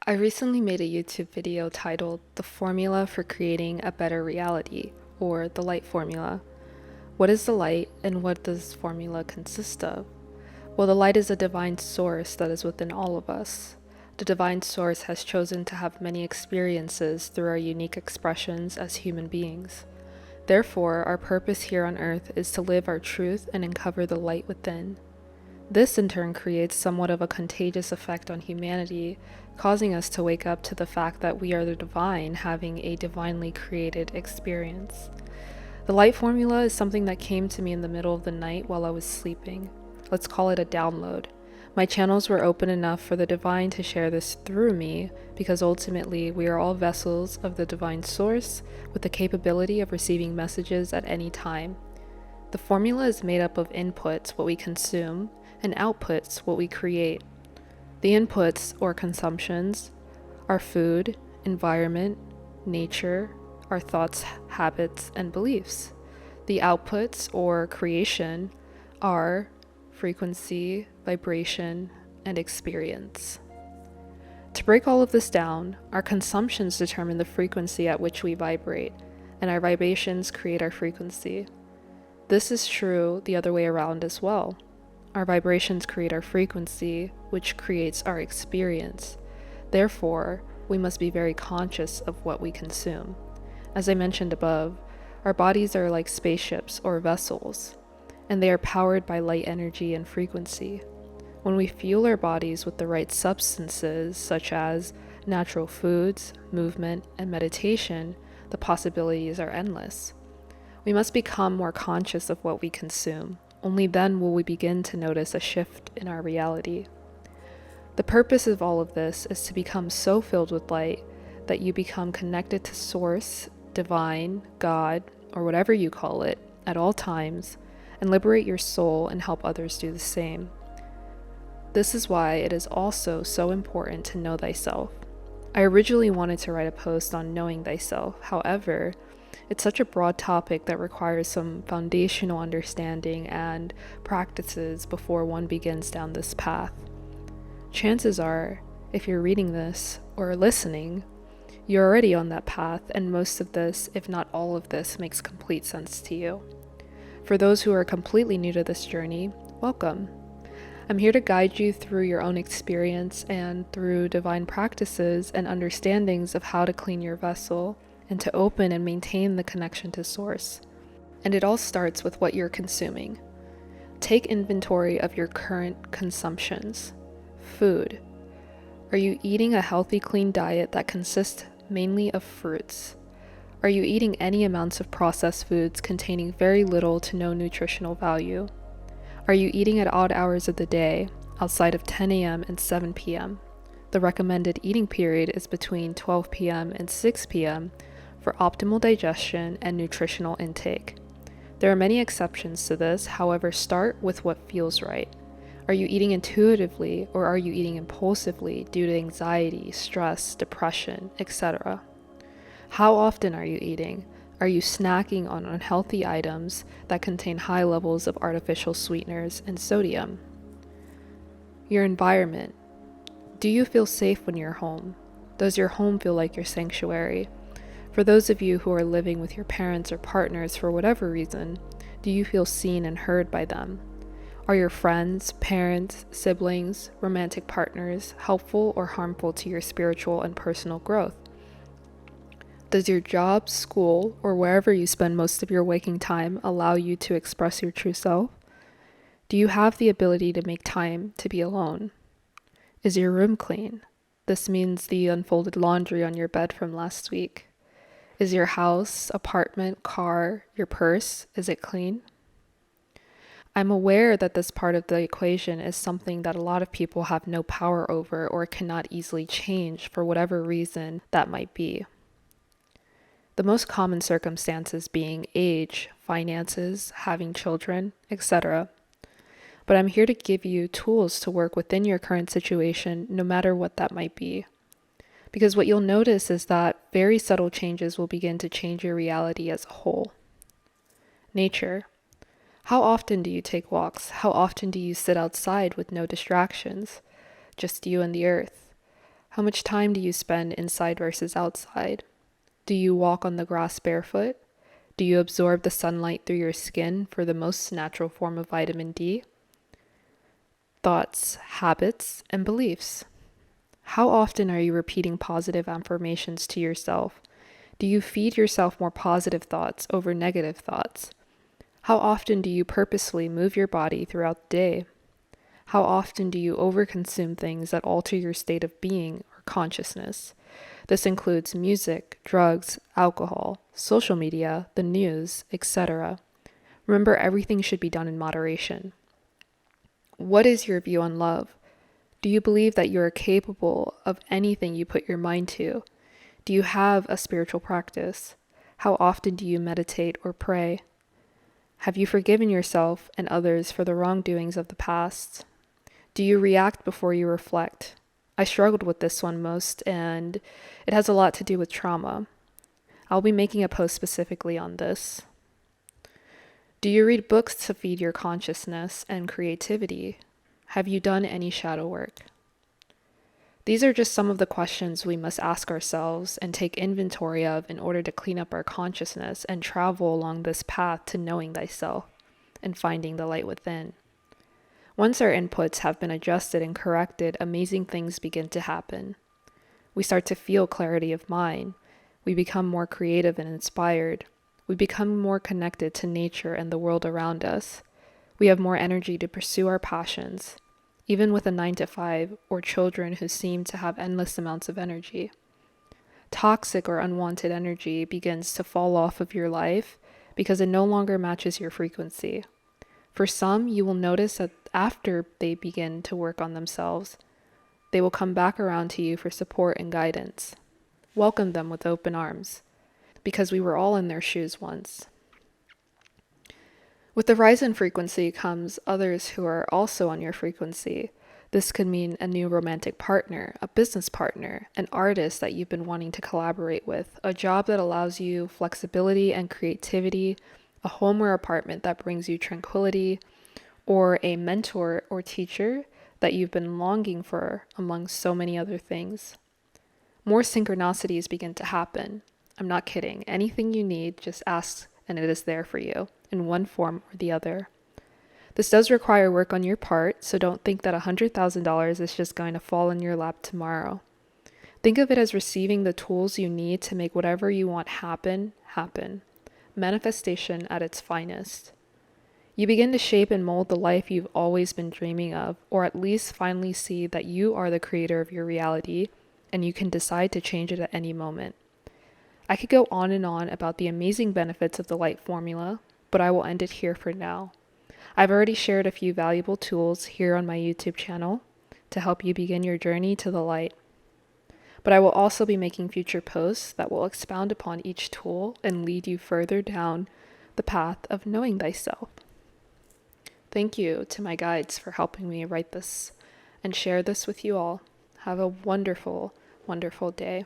I recently made a YouTube video titled The Formula for Creating a Better Reality, or the Light Formula. What is the light and what does this formula consist of? Well, the light is a divine source that is within all of us. The divine source has chosen to have many experiences through our unique expressions as human beings. Therefore, our purpose here on earth is to live our truth and uncover the light within. This in turn creates somewhat of a contagious effect on humanity, causing us to wake up to the fact that we are the divine having a divinely created experience. The light formula is something that came to me in the middle of the night while I was sleeping. Let's call it a download. My channels were open enough for the divine to share this through me because ultimately we are all vessels of the divine source with the capability of receiving messages at any time. The formula is made up of inputs, what we consume, and outputs, what we create. The inputs, or consumptions, are food, environment, nature, our thoughts, habits, and beliefs. The outputs, or creation, are frequency, vibration, and experience. To break all of this down, our consumptions determine the frequency at which we vibrate, and our vibrations create our frequency. This is true the other way around as well. Our vibrations create our frequency, which creates our experience. Therefore, we must be very conscious of what we consume. As I mentioned above, our bodies are like spaceships or vessels, and they are powered by light energy and frequency. When we fuel our bodies with the right substances, such as natural foods, movement, and meditation, the possibilities are endless. We must become more conscious of what we consume. Only then will we begin to notice a shift in our reality. The purpose of all of this is to become so filled with light that you become connected to Source, Divine, God, or whatever you call it, at all times, and liberate your soul and help others do the same. This is why it is also so important to know thyself. I originally wanted to write a post on knowing thyself. However, it's such a broad topic that requires some foundational understanding and practices before one begins down this path. Chances are, if you're reading this or listening, you're already on that path, and most of this, if not all of this, makes complete sense to you. For those who are completely new to this journey, welcome. I'm here to guide you through your own experience and through divine practices and understandings of how to clean your vessel and to open and maintain the connection to Source. And it all starts with what you're consuming. Take inventory of your current consumptions. Food. Are you eating a healthy, clean diet that consists mainly of fruits? Are you eating any amounts of processed foods containing very little to no nutritional value? Are you eating at odd hours of the day, outside of 10 a.m. and 7 p.m.? The recommended eating period is between 12 p.m. and 6 p.m. for optimal digestion and nutritional intake. There are many exceptions to this, however, start with what feels right. Are you eating intuitively or are you eating impulsively due to anxiety, stress, depression, etc.? How often are you eating? Are you snacking on unhealthy items that contain high levels of artificial sweeteners and sodium? Your environment. Do you feel safe when you're home? Does your home feel like your sanctuary? For those of you who are living with your parents or partners for whatever reason, do you feel seen and heard by them? Are your friends, parents, siblings, romantic partners helpful or harmful to your spiritual and personal growth? Does your job, school, or wherever you spend most of your waking time allow you to express your true self? Do you have the ability to make time to be alone? Is your room clean? This means the unfolded laundry on your bed from last week. Is your house, apartment, car, your purse, is it clean? I'm aware that this part of the equation is something that a lot of people have no power over or cannot easily change for whatever reason that might be. The most common circumstances being age, finances, having children, etc. But I'm here to give you tools to work within your current situation, no matter what that might be. Because what you'll notice is that very subtle changes will begin to change your reality as a whole. Nature. How often do you take walks? How often do you sit outside with no distractions? Just you and the earth? How much time do you spend inside versus outside? Do you walk on the grass barefoot? Do you absorb the sunlight through your skin for the most natural form of vitamin D? Thoughts, habits, and beliefs. How often are you repeating positive affirmations to yourself? Do you feed yourself more positive thoughts over negative thoughts? How often do you purposely move your body throughout the day? How often do you overconsume things that alter your state of being or consciousness? This includes music, drugs, alcohol, social media, the news, etc. Remember, everything should be done in moderation. What is your view on love? Do you believe that you are capable of anything you put your mind to? Do you have a spiritual practice? How often do you meditate or pray? Have you forgiven yourself and others for the wrongdoings of the past? Do you react before you reflect? I struggled with this one most, and it has a lot to do with trauma. I'll be making a post specifically on this. Do you read books to feed your consciousness and creativity? Have you done any shadow work? These are just some of the questions we must ask ourselves and take inventory of in order to clean up our consciousness and travel along this path to knowing thyself and finding the light within. Once our inputs have been adjusted and corrected, amazing things begin to happen. We start to feel clarity of mind. We become more creative and inspired. We become more connected to nature and the world around us. We have more energy to pursue our passions, even with a 9-to-5 or children who seem to have endless amounts of energy. Toxic or unwanted energy begins to fall off of your life because it no longer matches your frequency. For some, you will notice that after they begin to work on themselves, they will come back around to you for support and guidance. Welcome them with open arms, because we were all in their shoes once. With the rise in frequency comes others who are also on your frequency. This could mean a new romantic partner, a business partner, an artist that you've been wanting to collaborate with, a job that allows you flexibility and creativity, a home or apartment that brings you tranquility, or a mentor or teacher that you've been longing for, among so many other things. More synchronicities begin to happen. I'm not kidding. Anything you need, just ask and it is there for you, in one form or the other. This does require work on your part, so don't think that $100,000 is just going to fall in your lap tomorrow. Think of it as receiving the tools you need to make whatever you want happen. Manifestation at its finest. You begin to shape and mold the life you've always been dreaming of, or at least finally see that you are the creator of your reality, and you can decide to change it at any moment. I could go on and on about the amazing benefits of the light formula, but I will end it here for now. I've already shared a few valuable tools here on my YouTube channel to help you begin your journey to the light. But I will also be making future posts that will expound upon each tool and lead you further down the path of knowing thyself. Thank you to my guides for helping me write this and share this with you all. Have a wonderful, wonderful day.